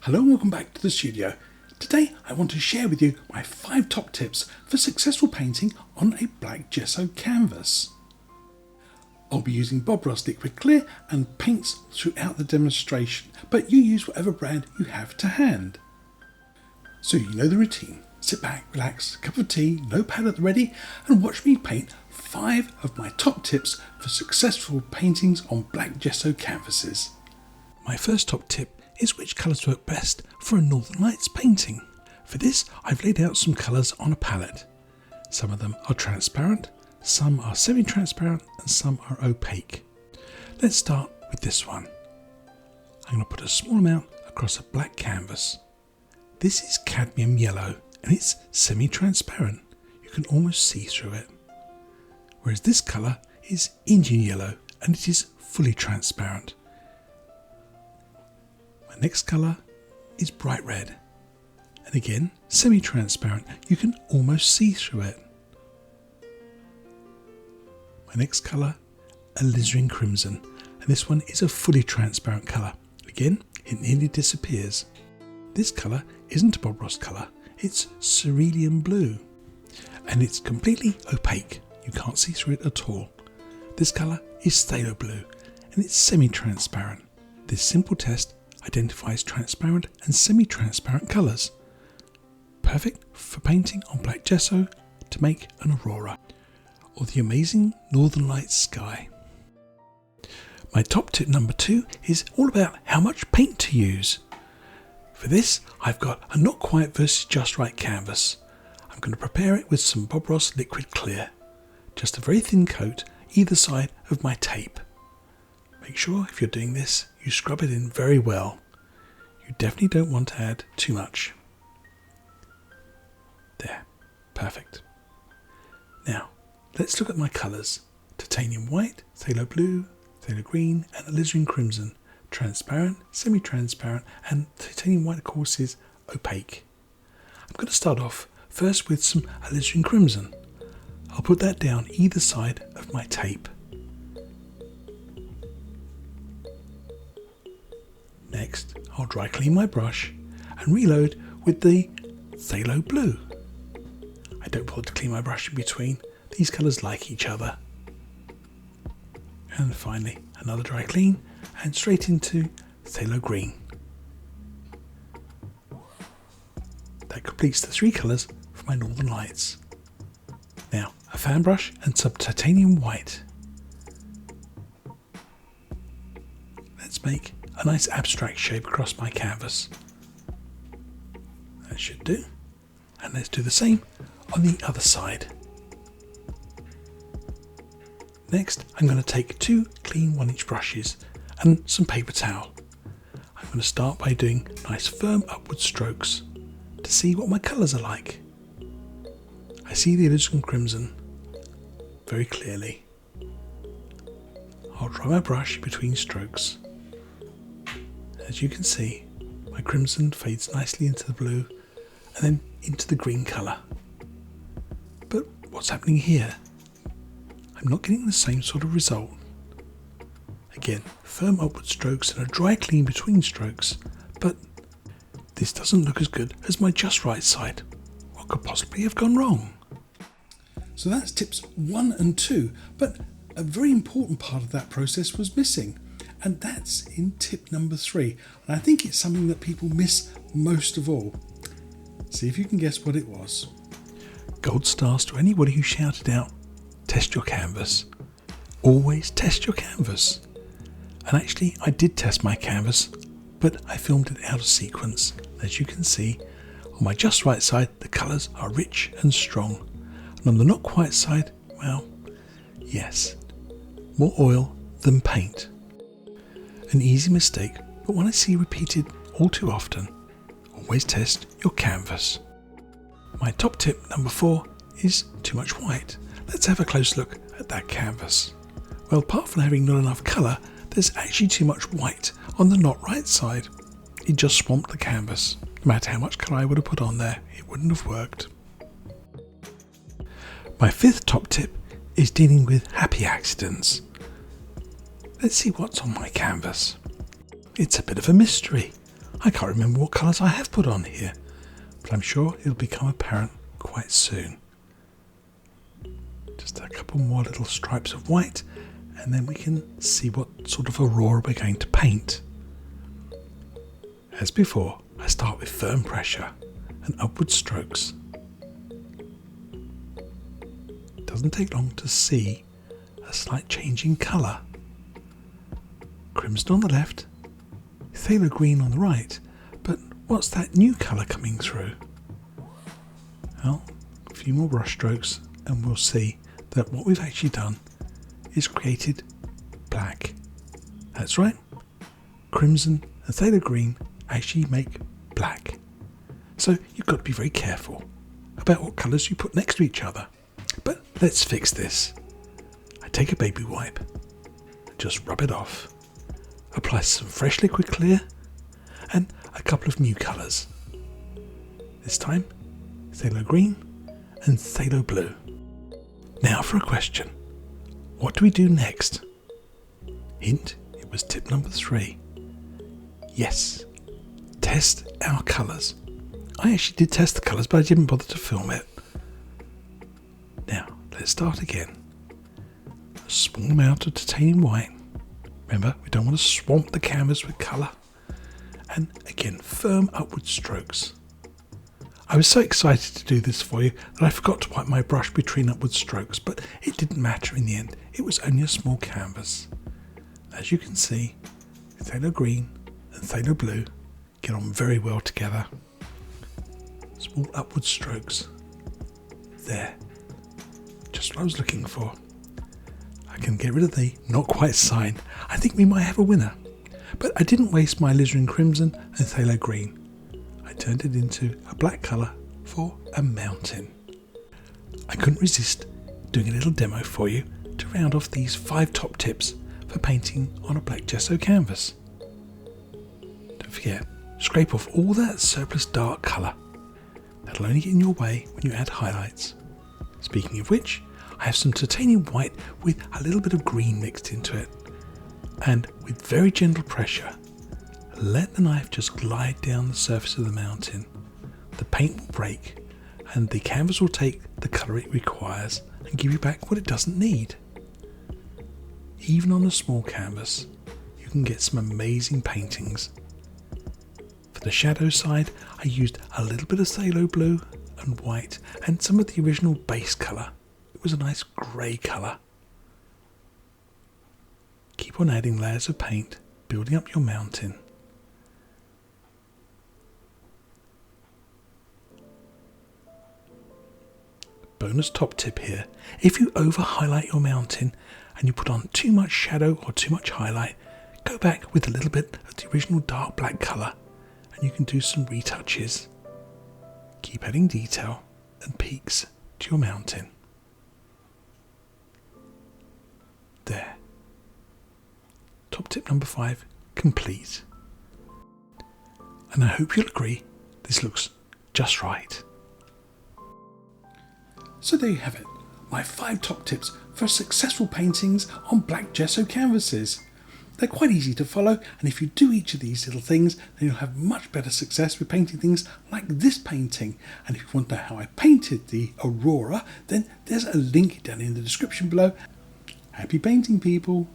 Hello and welcome back to the studio. Today I want to share with you my 5 top tips for successful painting on a black gesso canvas. I'll be using Bob Ross Liquid Clear and paints throughout the demonstration, but you use whatever brand you have to hand. So you know the routine. Sit back, relax, cup of tea, notepad at the ready, and watch me paint 5 of my top tips for successful paintings on black gesso canvases. My first top tip is which colours work best for a Northern Lights painting. For this, I've laid out some colours on a palette. Some of them are transparent, some are semi-transparent, and some are opaque. Let's start with this one. I'm going to put a small amount across a black canvas. This is cadmium yellow and it's semi-transparent. You can almost see through it. Whereas this colour is Indian yellow and it is fully transparent. My next colour is bright red. And again, semi-transparent. You can almost see through it. My next colour, alizarin crimson. And this one is a fully transparent colour. Again, it nearly disappears. This colour isn't a Bob Ross colour. It's cerulean blue. And it's completely opaque. You can't see through it at all. This colour is phthalo blue. And it's semi-transparent. This simple test identifies transparent and semi-transparent colours. Perfect for painting on black gesso to make an aurora or the amazing Northern Lights sky. My top tip number 2 is all about how much paint to use. For this, I've got a not quite versus just right canvas. I'm going to prepare it with some Bob Ross Liquid Clear. Just a very thin coat either side of my tape. Make sure if you're doing this, you scrub it in very well. You definitely don't want to add too much. There, perfect. Now, let's look at my colours. Titanium white, phthalo blue, phthalo green and alizarin crimson. Transparent, semi-transparent and titanium white of course is opaque. I'm going to start off first with some alizarin crimson. I'll put that down either side of my tape. Next, I'll dry clean my brush and reload with the phthalo blue. I don't bother to clean my brush in between. These colours like each other. And finally, another dry clean and straight into phthalo green. That completes the 3 colours for my Northern Lights. Now, a fan brush and some titanium white. Let's make a nice abstract shape across my canvas. That should do. And let's do the same on the other side. Next, I'm going to take 2 clean 1-inch brushes and some paper towel. I'm going to start by doing nice firm upward strokes to see what my colours are like. I see the alizarin crimson very clearly. I'll dry my brush between strokes. As you can see, my crimson fades nicely into the blue and then into the green colour. But what's happening here? I'm not getting the same sort of result. Again, firm upward strokes and a dry clean between strokes, but this doesn't look as good as my just right side. What could possibly have gone wrong? So that's tips 1 and 2, but a very important part of that process was missing, and that's in tip number 3. And I think it's something that people miss most of all. See if you can guess what it was. Gold stars to anybody who shouted out, test your canvas. Always test your canvas. And actually, I did test my canvas, but I filmed it out of sequence. As you can see, on my just right side, the colours are rich and strong. And on the not quite side, well, yes, more oil than paint. An easy mistake, but one I see repeated all too often. Always test your canvas. My top tip number 4 is too much white. Let's have a close look at that canvas. Well, apart from having not enough colour, there's actually too much white on the not right side. It just swamped the canvas. No matter how much colour I would have put on there, it wouldn't have worked. My 5th top tip is dealing with happy accidents. Let's see what's on my canvas. It's a bit of a mystery. I can't remember what colours I have put on here, but I'm sure it'll become apparent quite soon. Just a couple more little stripes of white, and then we can see what sort of aurora we're going to paint. As before, I start with firm pressure and upward strokes. It doesn't take long to see a slight change in colour. Crimson on the left, phthalo green on the right, but what's that new colour coming through? Well, a few more brush strokes and we'll see that what we've actually done is created black. That's right, crimson and phthalo green actually make black. So you've got to be very careful about what colours you put next to each other. But let's fix this. I take a baby wipe and just rub it off. Apply some fresh liquid clear and a couple of new colours. This time, phthalo green and phthalo blue. Now for a question. What do we do next? Hint, it was tip number 3. Yes, test our colours. I actually did test the colours, but I didn't bother to film it. Now, let's start again. A small amount of titanium white. Remember, we don't want to swamp the canvas with colour. And again, firm upward strokes. I was so excited to do this for you that I forgot to wipe my brush between upward strokes, but it didn't matter in the end. It was only a small canvas. As you can see, phthalo green and phthalo blue get on very well together. Small upward strokes. There. Just what I was looking for. I can get rid of the not quite sign. I think we might have a winner. But I didn't waste my alizarin crimson and phthalo green. I turned it into a black colour for a mountain. I couldn't resist doing a little demo for you to round off these 5 top tips for painting on a black gesso canvas. Don't forget, scrape off all that surplus dark colour. That'll only get in your way when you add highlights. Speaking of which, I have some titanium white with a little bit of green mixed into it. And with very gentle pressure, let the knife just glide down the surface of the mountain. The paint will break and the canvas will take the colour it requires and give you back what it doesn't need. Even on a small canvas, you can get some amazing paintings. For the shadow side, I used a little bit of phthalo blue and white and some of the original base colour. It was a nice grey colour. Keep on adding layers of paint, building up your mountain. Bonus top tip here. If you over highlight your mountain and you put on too much shadow or too much highlight, go back with a little bit of the original dark black colour and you can do some retouches. Keep adding detail and peaks to your mountain. There. Top tip number 5, complete. And I hope you'll agree, this looks just right. So there you have it, my 5 top tips for successful paintings on black gesso canvases. They're quite easy to follow, and if you do each of these little things, then you'll have much better success with painting things like this painting. And if you want to know how I painted the aurora, then there's a link down in the description below. Happy painting, people!